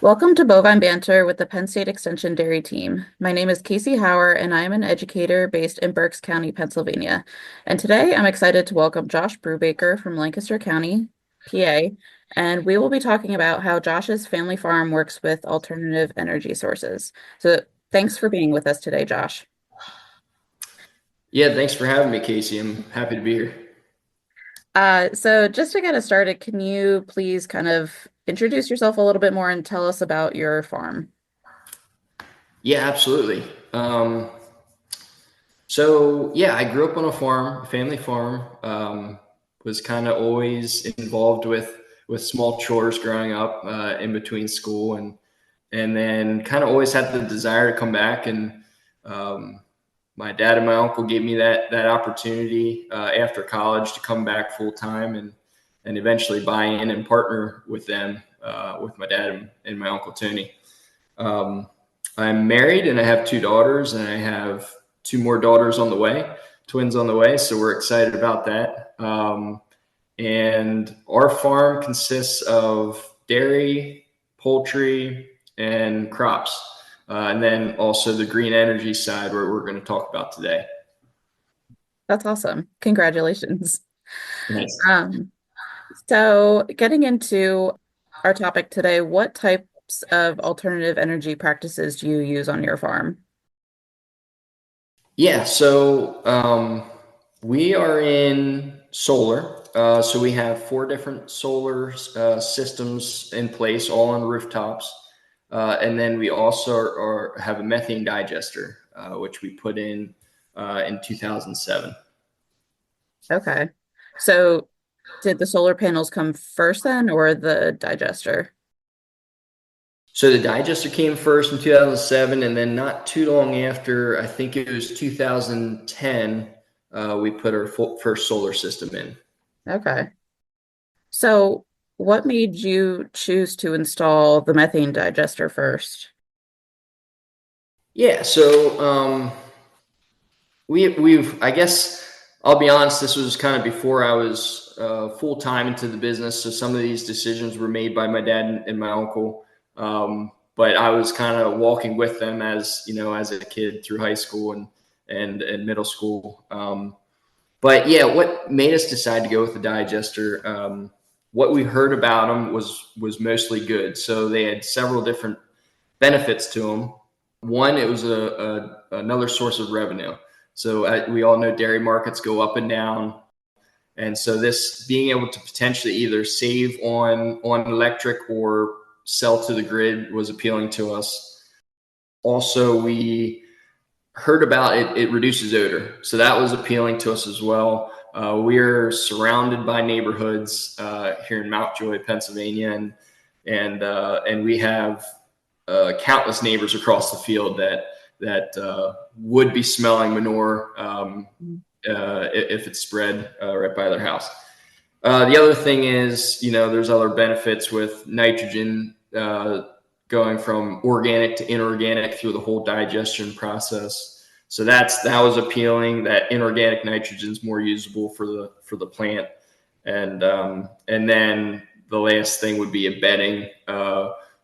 Welcome to Bovine Banter with the Penn State Extension Dairy Team. My name is Kasey Hower, and I am an educator based in Berks County, Pennsylvania. And today I'm excited to welcome Josh Brubaker from Lancaster County, PA, and we will be talking about how Josh's family farm works with alternative energy sources. So thanks for being with us today, Josh. Yeah, thanks for having me, Casey. I'm happy to be here. So just to get us started, can you please kind of introduce yourself a little bit more and tell us about your farm? Yeah, absolutely. So I grew up on a farm, a family farm. Was kind of always involved with small chores growing up in between school, and then kind of always had the desire to come back. And um, my dad and my uncle gave me that opportunity after college to come back full time and eventually buy in and partner with them, with my dad and my uncle Tony. Um, I'm married and I have two daughters, and I have two more daughters on the way, twins on the way. So we're excited about that. And our farm consists of dairy, poultry, and crops. And then also the green energy side, where we're going to talk about today. That's awesome. Congratulations. Nice. Um, so getting into our topic today, what types of alternative energy practices do you use on your farm? Yeah, so we are in solar. So we have four different solar systems in place, all on rooftops. And then we also have a methane digester, which we put in 2007. Okay. So did the solar panels come first then, or the digester? So the digester came first in 2007, and then not too long after, I think it was 2010, we put our first solar system in. Okay. So what made you choose to install the methane digester first? Yeah, so we've I guess I'll be honest, this was kind of before I was full time into the business, so some of these decisions were made by my dad and my uncle. But I was kind of walking with them as a kid through high school and middle school. But yeah, what made us decide to go with the digester? What we heard about them was mostly good. So they had several different benefits to them. One, it was another source of revenue. So we all know dairy markets go up and down, and so this being able to potentially either save on electric or sell to the grid was appealing to us. Also, we heard about it, it reduces odor. So that was appealing to us as well. We're surrounded by neighborhoods here in Mountjoy, Pennsylvania, and we have countless neighbors across the field that would be smelling manure if it's spread right by their house. The other thing is, there's other benefits with nitrogen going from organic to inorganic through the whole digestion process. So that was appealing. That inorganic nitrogen is more usable for the plant, and then the last thing would be embedding.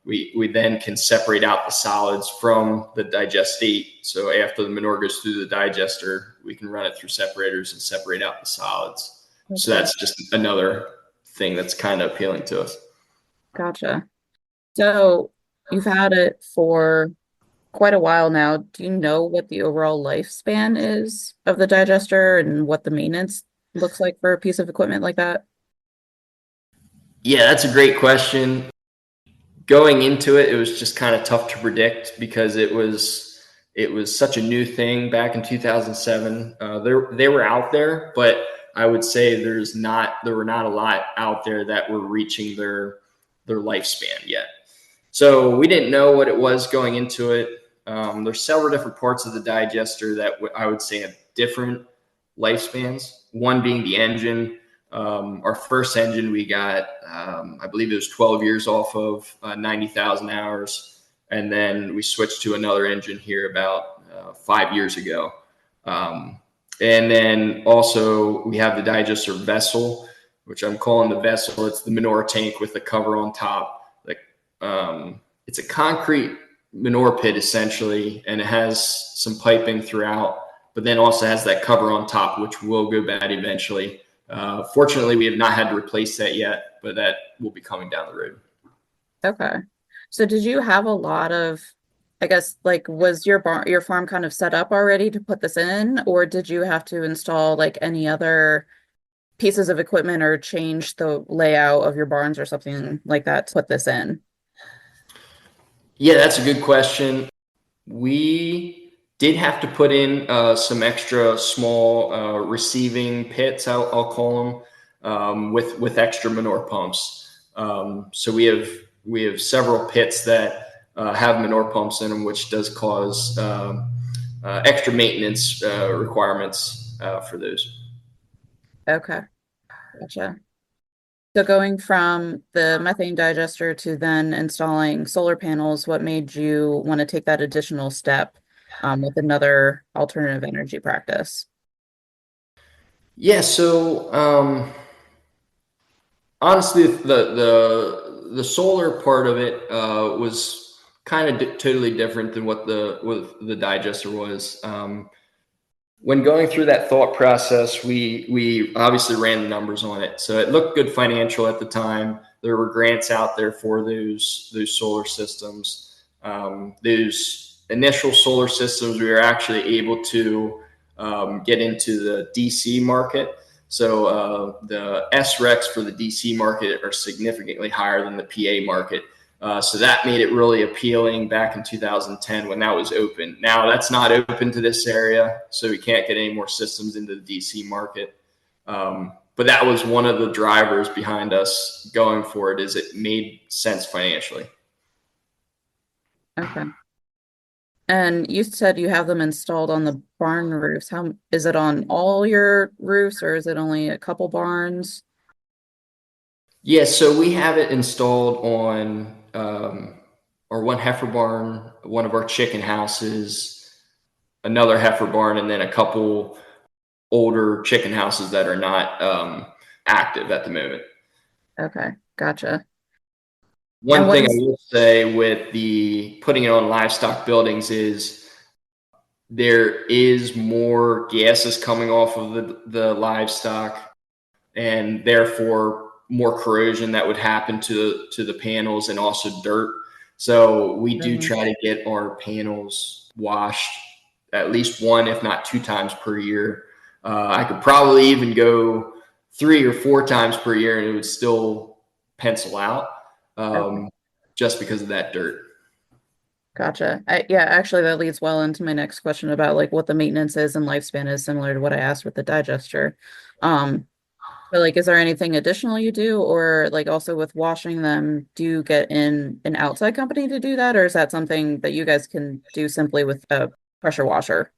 We then can separate out the solids from the digestate. So after the manure goes through the digester, we can run it through separators and separate out the solids. So Okay, that's just another thing that's kind of appealing to us. gotcha. So you've had it for quite a while now. Do you know what the overall lifespan is of the digester and what the maintenance looks like for a piece of equipment like that? Yeah, that's a great question. Going into it, it was just kind of tough to predict because it was such a new thing back in 2007. They were out there, but I would say there were not a lot out there that were reaching their lifespan yet. So we didn't know what it was going into it. There's several different parts of the digester that I would say have different lifespans. One being the engine. Our first engine we got, I believe it was 12 years off of 90,000 hours. And then we switched to another engine here about 5 years ago. And then also we have the digester vessel, which I'm calling the vessel. It's the manure tank with the cover on top. Like it's a concrete manure pit essentially, and it has some piping throughout, but then also has that cover on top, which will go bad eventually. Fortunately, we have not had to replace that yet, but that will be coming down the road. Okay. So did you have a lot of, I guess, like, was your farm kind of set up already to put this in, or did you have to install like any other pieces of equipment or change the layout of your barns or something like that to put this in? Yeah, that's a good question. We did have to put in some extra small receiving pits, I'll call them, with extra manure pumps. So we have several pits that have manure pumps in them, which does cause extra maintenance requirements for those. Okay, gotcha. So going from the methane digester to then installing solar panels, what made you want to take that additional step with another alternative energy practice? Yeah, so honestly, the solar part of it was kind of totally different than what the digester was. When going through that thought process, we obviously ran the numbers on it, so it looked good financial at the time. There were grants out there for those solar systems. Those initial solar systems, we were actually able to get into the DC market. So the SRECs for the DC market are significantly higher than the PA market. So that made it really appealing back in 2010 when that was open. Now that's not open to this area, so we can't get any more systems into the DC market. But that was one of the drivers behind us going for it, is it made sense financially. Okay. And you said you have them installed on the barn roofs. How is it on all your roofs or is it only a couple barns? Yeah, so we have it installed on our one heifer barn, one of our chicken houses, another heifer barn, and then a couple older chicken houses that are not active at the moment. Okay, gotcha. And One what thing I is will say with the putting it on livestock buildings is there is more gases coming off of the livestock, and therefore more corrosion that would happen to the panels, and also dirt. So we do um, try to get our panels washed at least one, if not two times per year. I could probably even go 3 or 4 times per year, and it would still pencil out, okay, um, just because of that dirt. gotcha. Yeah, actually that leads well into my next question about like what the maintenance is and lifespan is similar to what I asked with the digester. Um, but like is there anything additional you do or like also with washing them, do you get in an outside company to do that or is that something that you guys can do simply with a pressure washer?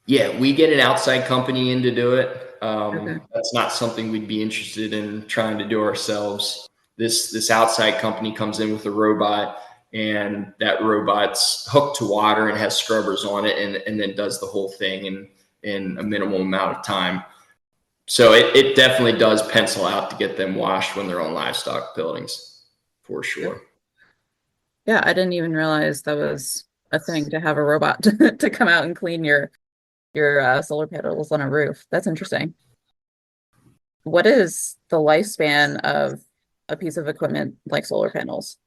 Yeah, we get an outside company in to do it. Okay. That's not something we'd be interested in trying to do ourselves. This outside company comes in with a robot, and that robot's hooked to water and has scrubbers on it, and then does the whole thing in a minimal amount of time. So it definitely does pencil out to get them washed when they're on livestock buildings, for sure. Yeah, I didn't even realize that was a thing to have a robot to come out and clean your solar panels on a roof. That's interesting. What is the lifespan of a piece of equipment like solar panels?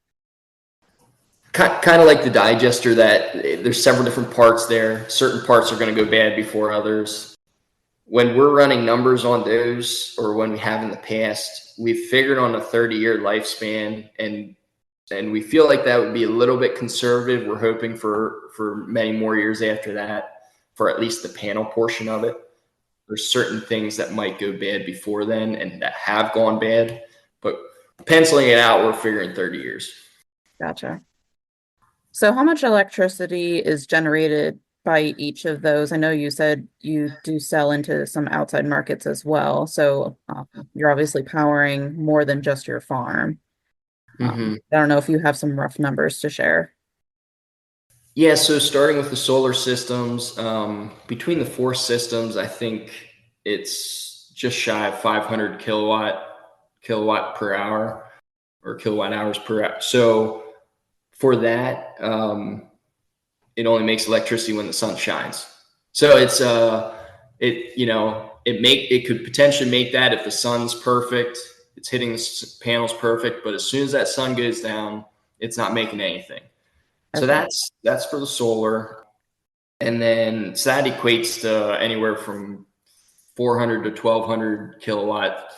Kind of like the digester, that there's several different parts there. Certain parts are going to go bad before others. When we're running numbers on those, or when we have in the past, we've figured on a 30-year lifespan, and we feel like that would be a little bit conservative. We're hoping for many more years after that, for at least the panel portion of it. There's certain things that might go bad before then and that have gone bad, but penciling it out, we're figuring 30 years. Gotcha. So how much electricity is generated by each of those? I know you said you do sell into some outside markets as well. So you're obviously powering more than just your farm. Mm-hmm. I don't know if you have some rough numbers to share. Yeah, so starting with the solar systems, between the four systems, I think it's just shy of 500 kilowatt per hour, or kilowatt hours per hour. So for that, it only makes electricity when the sun shines. So it could potentially make that if the sun's perfect, it's hitting the panels perfect, but as soon as that sun goes down, it's not making anything. So Okay. that's for the solar. And then so that equates to anywhere from 400 to 1200 kilowatt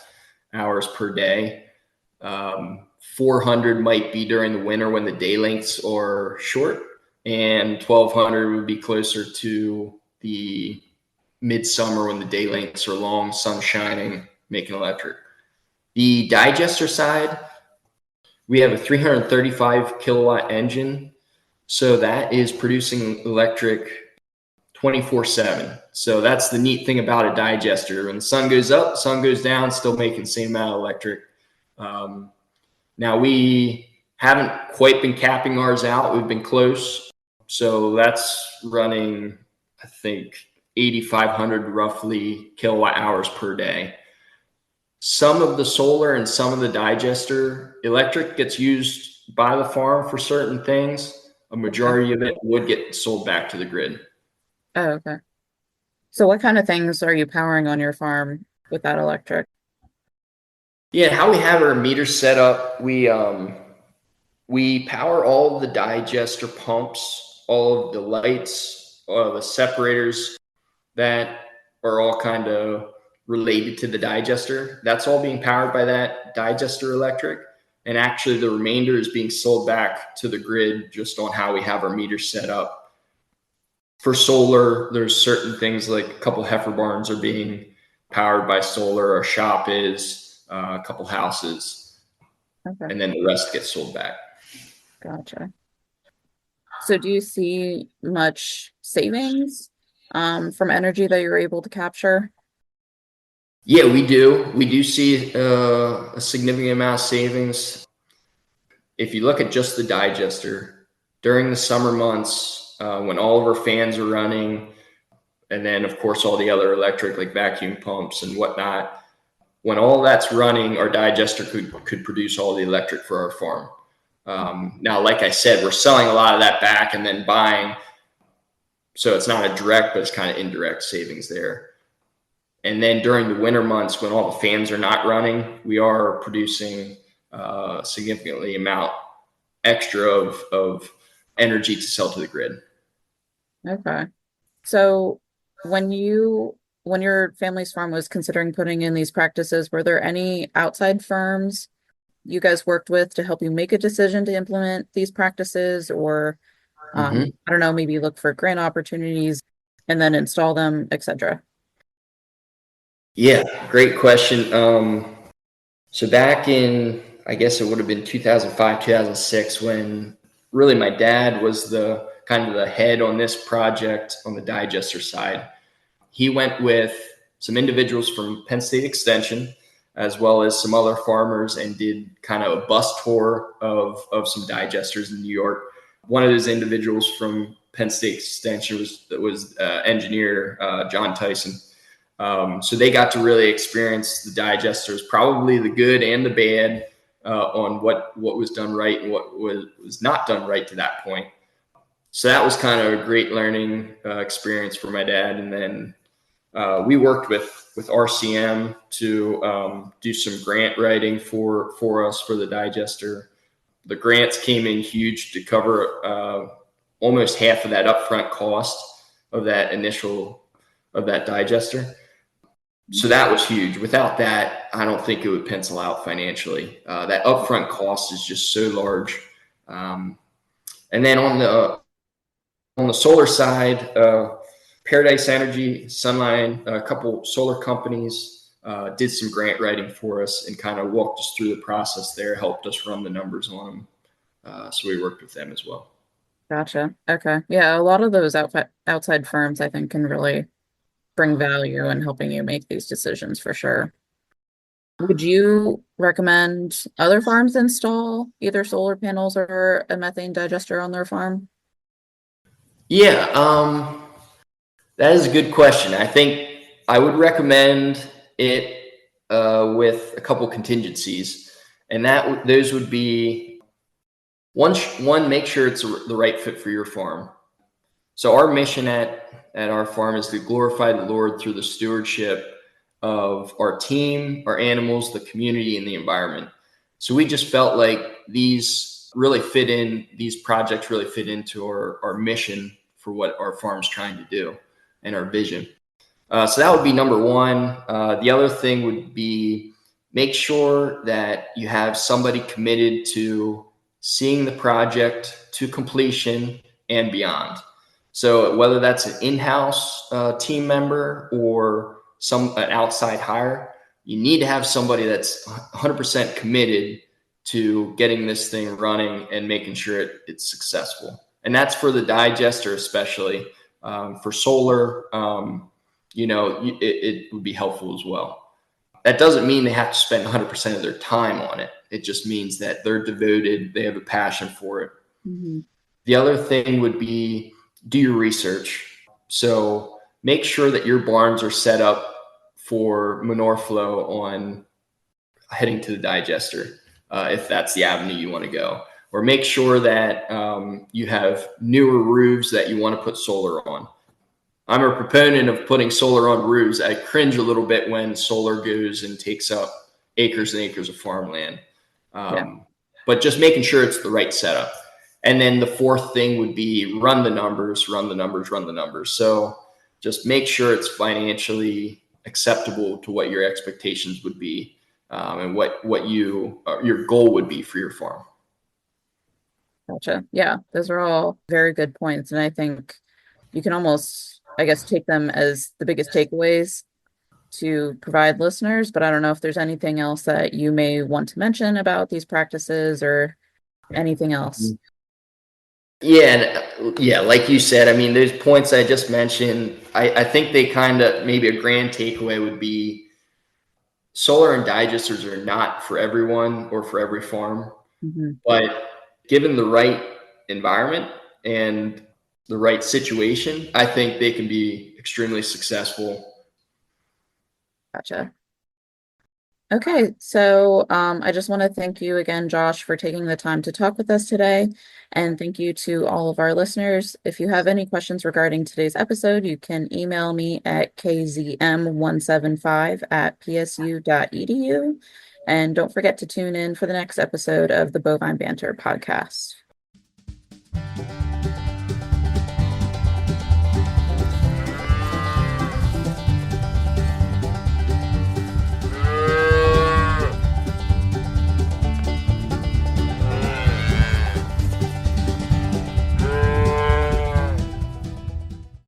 hours per day. 400 might be during the winter when the day lengths are short, and 1200 would be closer to the midsummer when the day lengths are long, sun shining, making electric. The digester side, we have a 335 kilowatt engine. So that is producing electric 24/7. So that's the neat thing about a digester. When the sun goes up, sun goes down, still making the same amount of electric. Now we haven't quite been capping ours out. We've been close. So that's running, I think, 8,500 roughly kilowatt hours per day. Some of the solar and some of the digester electric gets used by the farm for certain things. A Okay. majority of it would get sold back to the grid. Oh, okay. So what kind of things are you powering on your farm with that electric? Yeah, how we have our meters set up, we power all of the digester pumps, all of the lights, all of the separators that are all kind of related to the digester. That's all being powered by that digester electric. And actually, the remainder is being sold back to the grid just on how we have our meters set up. For solar, there's certain things like a couple heifer barns are being powered by solar, our shop is, a couple houses, Okay, and then the rest gets sold back. gotcha. So do you see much savings from energy that you're able to capture? Yeah, we do. We do see a significant amount of savings. If you look at just the digester during the summer months, when all of our fans are running, and then of course all the other electric like vacuum pumps and whatnot, when all that's running, our digester could produce all the electric for our farm. Now, like I said, we're selling a lot of that back and then buying, so it's not a direct, but it's kind of indirect savings there. And then during the winter months, when all the fans are not running, we are producing significantly amount extra of energy to sell to the grid. Okay. So when your family's farm was considering putting in these practices, were there any outside firms you guys worked with to help you make a decision to implement these practices or Mm-hmm. I don't know, maybe look for grant opportunities and then install them, etc. Yeah, great question. So back in, I guess it would have been 2005, 2006, when really my dad was the kind of the head on this project on the digester side. He went with some individuals from Penn State Extension, as well as some other farmers, and did kind of a bus tour of some digesters in New York. One of those individuals from Penn State Extension was engineer John Tyson. So they got to really experience the digesters, probably the good and the bad, on what was done right and what was not done right to that point. So that was kind of a great learning experience for my dad. And then we worked with RCM to do some grant writing for us for the digester. The grants came in huge to cover almost half of that upfront cost of that digester. So that was huge. Without that, I don't think it would pencil out financially. That upfront cost is just so large. And then on the solar side, Paradise Energy, Sunline, a couple solar companies did some grant writing for us and kind of walked us through the process there, helped us run the numbers on them. So we worked with them as well. Gotcha. Okay. Yeah, a lot of those outside firms I think can really bring value in helping you make these decisions for sure. Would you recommend other farms install either solar panels or a methane digester on their farm? Yeah, that is a good question. I think I would recommend it with a couple contingencies, and those would be One, make sure it's the right fit for your farm. So our mission at our farm is to glorify the Lord through the stewardship of our team, our animals, the community, and the environment. So we just felt like these projects really fit into our mission for what our farm's trying to do and our vision. So that would be number one. The other thing would be make sure that you have somebody committed to seeing the project to completion and beyond. So whether that's an in-house team member or an outside hire, you need to have somebody that's 100% committed to getting this thing running and making sure it's successful. And that's for the digester, especially for solar. It would be helpful as well. That doesn't mean they have to spend 100% of their time on it. It just means that they're devoted, they have a passion for it. Mm-hmm. The other thing would be do your research. So make sure that your barns are set up for manure flow on heading to the digester, if that's the avenue you want to go. Or make sure that you have newer roofs that you want to put solar on. I'm a proponent of putting solar on roofs. I cringe a little bit when solar goes and takes up acres and acres of farmland. Yeah. But just making sure it's the right setup. And then the fourth thing would be run the numbers, run the numbers, run the numbers. So just make sure it's financially acceptable to what your expectations would be, and what your goal would be for your farm. Gotcha. Yeah, those are all very good points. And I think you can almost, I guess, take them as the biggest takeaways to provide listeners, but I don't know if there's anything else that you may want to mention about these practices or anything else. Yeah, like you said, I mean, there's points I just mentioned. I think they kind of maybe a grand takeaway would be solar and digesters are not for everyone or for every farm, Mm-hmm. but given the right environment and the right situation, I think they can be extremely successful. Gotcha. Okay, so I just want to thank you again, Josh, for taking the time to talk with us today. And thank you to all of our listeners. If you have any questions regarding today's episode, you can email me at kzm175@psu.edu. And don't forget to tune in for the next episode of the Bovine Banter podcast.